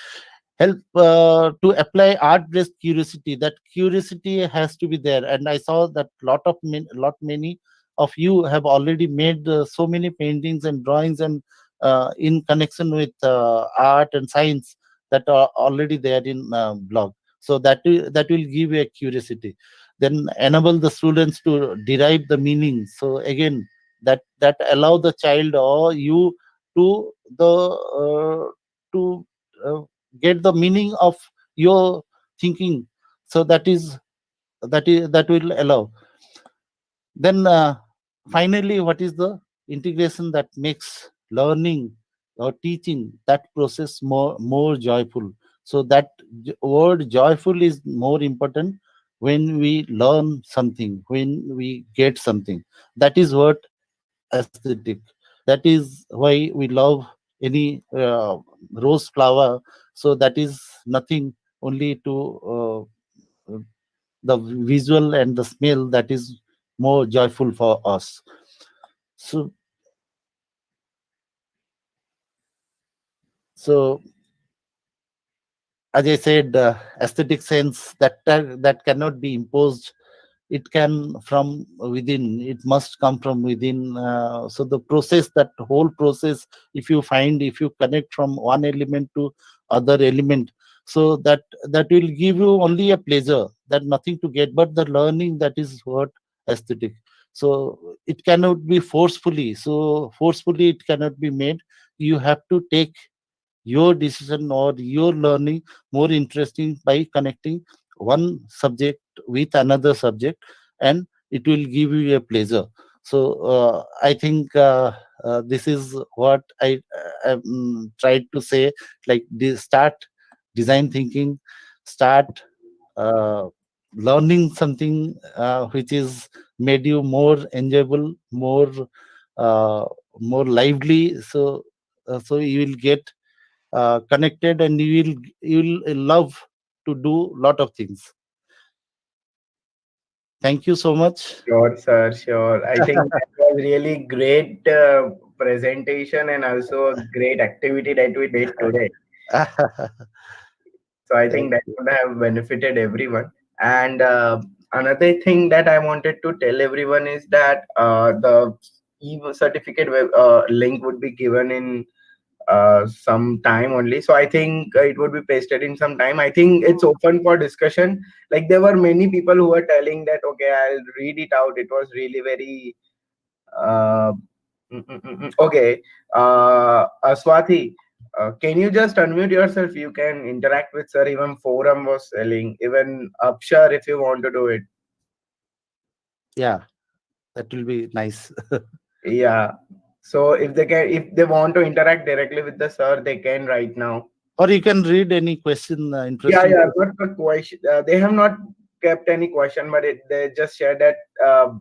Help to apply art based curiosity. That curiosity has to be there, and I saw that many of you have already made so many paintings and drawings, and in connection with art and science, that are already there in blog. So that will give you a curiosity. Then enable the students to derive the meaning. So again, that allow the child or you to the to uh, get the meaning of your thinking. So that will allow. Then finally, what is the integration that makes learning or teaching that process more joyful? So that word joyful is more important. When we learn something, when we get something, that is what aesthetic. That is why we love any rose flower. So that is nothing, only to the visual and the smell, that is more joyful for us. So so as I said, aesthetic sense, that cannot be imposed. It can from within. It must come from within. So the process, that whole process, if you connect from one element to other element, so that will give you only a pleasure, that nothing to get but the learning. That is what aesthetic. So it cannot be forcefully. So forcefully it cannot be made. You have to take your decision or your learning more interesting by connecting one subject with another subject, and it will give you a pleasure. So I think this is what I tried to say, like start design thinking, start uh, learning something which is made you more enjoyable, uh, more lively. So so you will get connected, and you will love to do lot of things. Thank you so much. Sure, sir. Sure. I think that was really great presentation and also a great activity that we did today. So I think Thank that you. would have benefited everyone. And another thing that I wanted to tell everyone is that the certificate link would be given in some time only. So I think it would be pasted in some time. I think it's open for discussion. Like there were many people who were telling that, okay, I'll read it out. It was really very uh, okay. Swati, can you just unmute yourself? You can interact with sir. Even forum was selling. Even Upshar, if you want to do it. Yeah, that will be nice. Yeah. So if they can, if they want to interact directly with the sir, they can right now. Or you can read any question, Yeah, interesting yeah. question. Not a question. They have not kept any question, but they just shared that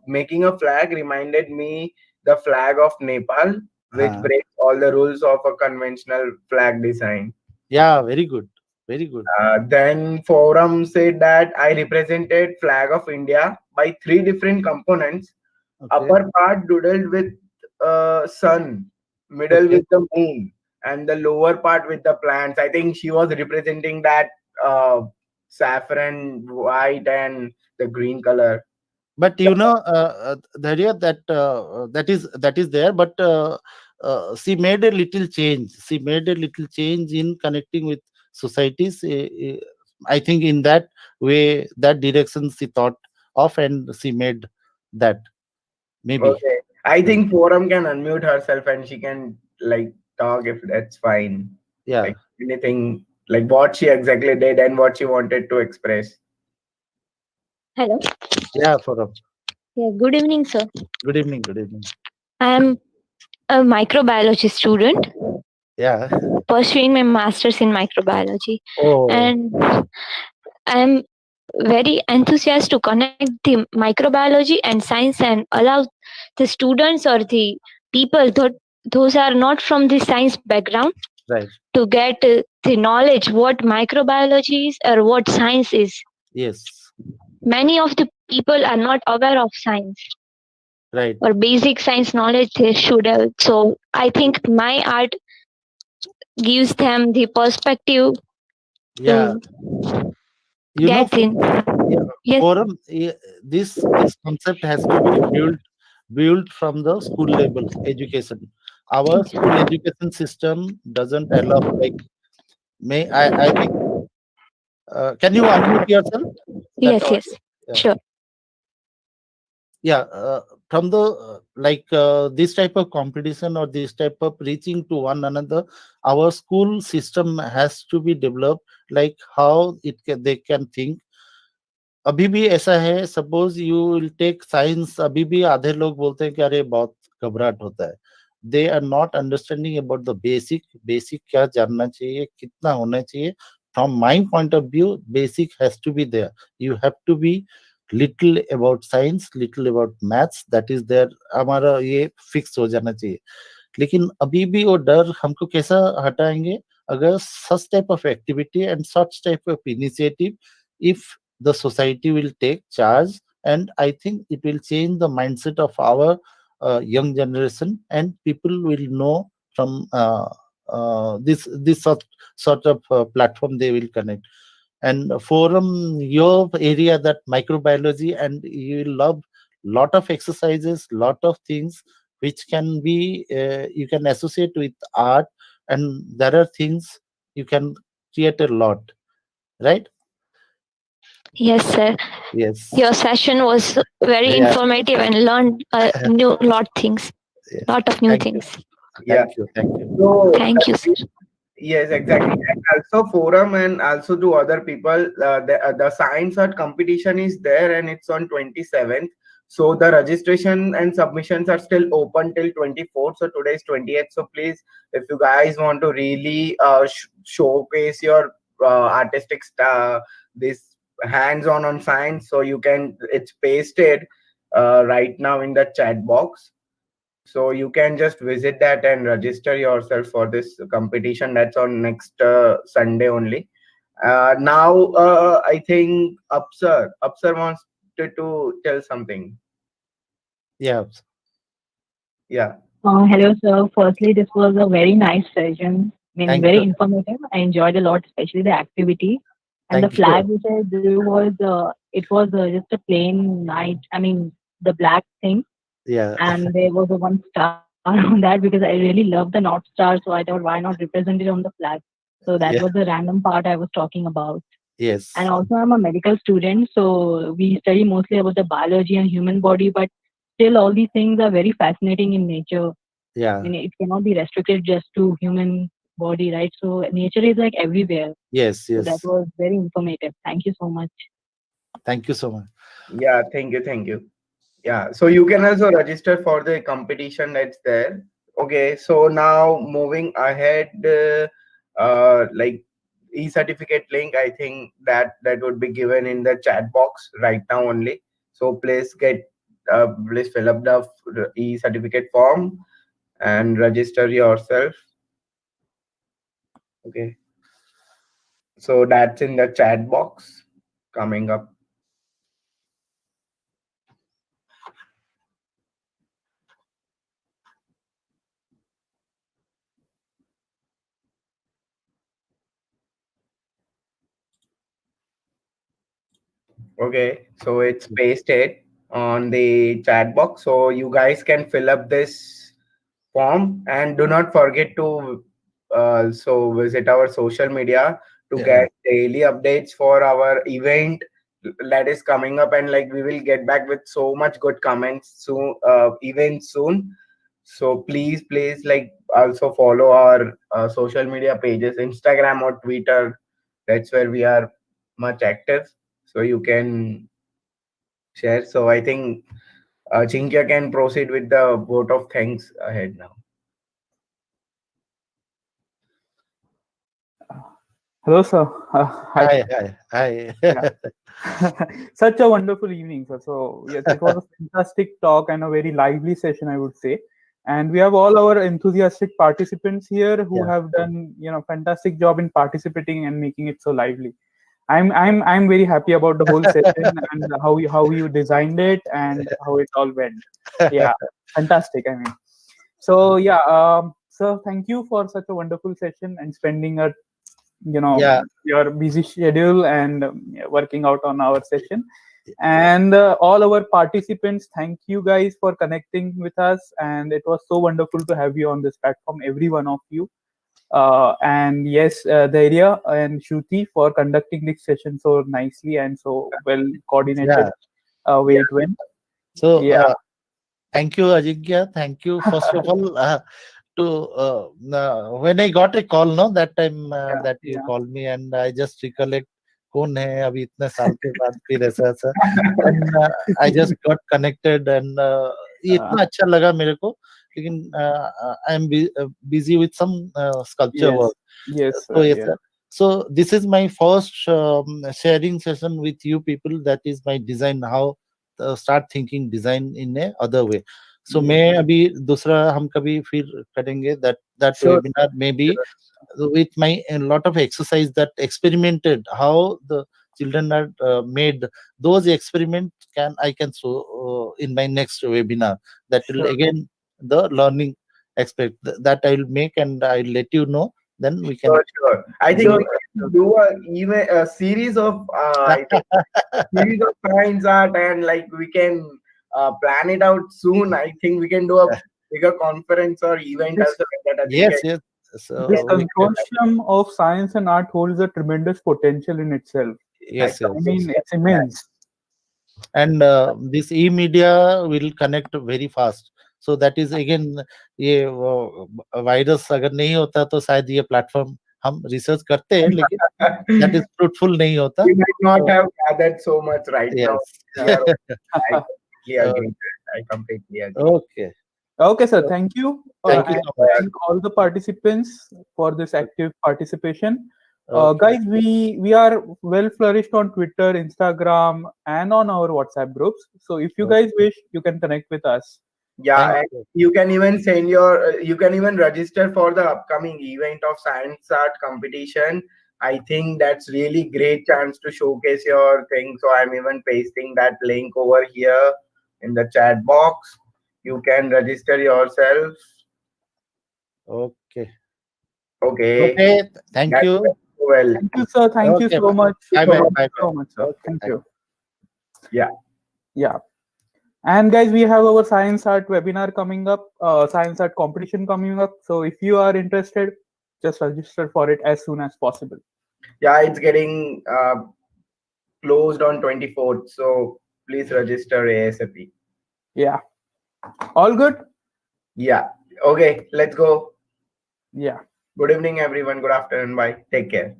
making a flag reminded me the flag of Nepal, which uh, breaks all the rules of a conventional flag design. yeah, very good, very good. Then forum said that I represented flag of India by three different components. Okay, Upper part doodled with sun, middle okay. with the moon, and the lower part with the plants. I think she was representing that saffron, white, and the green color. But you know, the idea that that is there, but she made a little change. She made a little change in connecting with societies. I think in that way, that direction she thought of, and she made that, maybe. Okay, I Yeah, think forum can unmute herself and she can like talk if that's fine. yeah, Like anything, like what she exactly did and what she wanted to express. Hello. yeah. For a Yeah, good evening, sir. good evening, good evening. I am a microbiology student Yeah. pursuing my master's in microbiology, Oh, and I am very enthusiastic to connect the microbiology and science and allow the students or the people those are not from the science background right. to get the knowledge what microbiology is or what science is. Yes, Many of the people are not aware of science right. or basic science knowledge they should have. So I think my art gives them the perspective Yeah, to you know, get in. yeah, Yes, forum. This concept has to be built from the school level education. Our school education system doesn't allow, like, may I think, can you unmute yourself? That yes, yes, yeah, sure. yeah. From the this type of competition or this type of reaching to one another, our school system has to be developed, like how they can think. अभी भी ऐसा है, suppose you will take science, अभी भी आधे लोग बोलते हैं कि अरे बहुत घबराहट होता है. They are not understanding about the basic क्या जानना चाहिए, कितना होना चाहिए. From my point of view, basic has to be there. You have to be little about science, little about maths, that is there. हमारा ये फिक्स हो जाना चाहिए. लेकिन अभी भी वो डर हमको कैसा हटाएंगे, अगर such type of activity and such type of initiative, if the society will take charge, and I think it will change the mindset of our young generation, and people will know from this sort of platform they will connect. And from your area, that microbiology, and you will love lot of exercises, lot of things which can be you can associate with art, and there are things you can create a lot, right? Yes, sir. Yes. Your session was very Yeah, informative and learned a new lot things, yes. lot of new Thank you. things. Yeah. Thank you. Thank you. So Thank you, sir. Yes, exactly. And also forum and also to other people. The Science Art competition is there and it's on 27th. So the registration and submissions are still open till 24th. So today is 28th. So please, if you guys want to really showcase your artistic this hands-on on science, so you can. It's pasted right now in the chat box, so you can just visit that and register yourself for this competition. That's on next Sunday only. Now, I think Upsar wants to tell something. Yeah. Yeah. Hello, sir. Firstly, this was a very nice session. I mean, Thank very you. informative. I enjoyed a lot, especially the activity. And the Thank you. flag which I drew was, it was just a plain night. I mean, the black thing. Yeah. And there was a one star on that because I really love the North Star. So I thought, why not represent it on the flag? So that Yeah. was the random part I was talking about. And Yes. also, I'm a medical student. So we study mostly about the biology and human body, but still, all these things are very fascinating in nature. I Yeah. mean, it cannot be restricted just to human body, right? So nature is like everywhere. Yes. So that Yes. was very informative. Thank you so much. Thank you so much. Yeah. Thank you. Thank you. Yeah. So you can also register for the competition that's there. Okay. So now moving ahead, like e-certificate link, I think that would be given in the chat box right now only. So please fill up the e-certificate form and register yourself. Okay. So that's in the chat box coming up. Okay, so it's pasted on the chat box. So you guys can fill up this form and do not forget to also visit our social media to Yeah. get daily updates for our event that is coming up, and like we will get back with so much good comments soon, event soon. So please like also follow our social media pages, Instagram or Twitter. That's where we are much active, so you can share. So I think Chinkya can proceed with the vote of thanks ahead now. Hello, sir. Hi. Hi. Hi. Hi. Yeah. Such a wonderful evening, sir. So, yes, it was a fantastic talk and a very lively session, I would say. And we have all our enthusiastic participants here who Yeah. have done, fantastic job in participating and making it so lively. I'm very happy about the whole session and how you designed it and how it all went. Yeah, fantastic. I mean, so yeah, sir, thank you for such a wonderful session and spending a Yeah. your busy schedule and working out on our session, and all our participants, thank you guys for connecting with us, and it was so wonderful to have you on this platform, every one of you, and yes, Dhairya and Shruti for conducting this session so nicely and so well coordinated Yeah. way it went. So, Yeah. thank you, Ajinkya. Thank you. First of all, to when I got a call, no, that time Yeah, that you yeah. called me, and I just recollect कौन है अभी इतने साल के बाद फिर ऐसा and I just got connected, and ये uh, इतना अच्छा लगा मेरे को, लेकिन I am busy with some sculpture yes, work. yes, So yes, yeah, sir. So this is my first sharing session with you people. That is my design. How start thinking design in a other way. So yes. मैं अभी दूसरा हम कभी फिर करेंगे that Sure, webinar maybe sure. with my a lot of exercise that experimented how the children are made. Those experiments I can show in my next webinar. That will Sure. again the learning aspect that I will make, and I'll let you know. Then we can Sure, sure. I think do we Sure. can do a series of I think series of science art, and like we can plan it out soon. I think we can do a bigger conference or event This also like that. I think yes, yes. this So we can, consortium of science and art holds a tremendous potential in itself. yes, I yes. mean, it's immense. And this e-media will connect very fast. So that is again ये virus अगर नहीं होता तो शायद ये platform हम research करते हैं लेकिन that is fruitful नहीं होता. We might not have gathered so much right now. Yes. We are, I completely agree. I completely agree. Okay. Okay, sir. Thank you. Thank you And so much. thank all the participants for this active participation. Okay. Guys, we are well flourished on Twitter, Instagram, and on our WhatsApp groups. So if you guys wish, you can connect with us. Yeah, Thank and you. you can even send your, you can even register for the upcoming event of science art competition. I think that's really great chance to showcase your thing. So I'm even pasting that link over here in the chat box. You can register yourself. Okay. Okay. Okay. Thank That's you. well. Thank you, sir. Thank you Okay. so much. Bye so bye. much. Bye Thank you so bye. much, sir. Okay. Thank Thank you. Yeah. Yeah. And guys, we have our science art webinar coming up, science art competition coming up. So if you are interested, just register for it as soon as possible. Yeah, it's getting closed on 24th. So please register ASAP. Yeah. All good? Yeah. Okay, let's go. Yeah. Good evening, everyone. Good afternoon. Bye. Take care.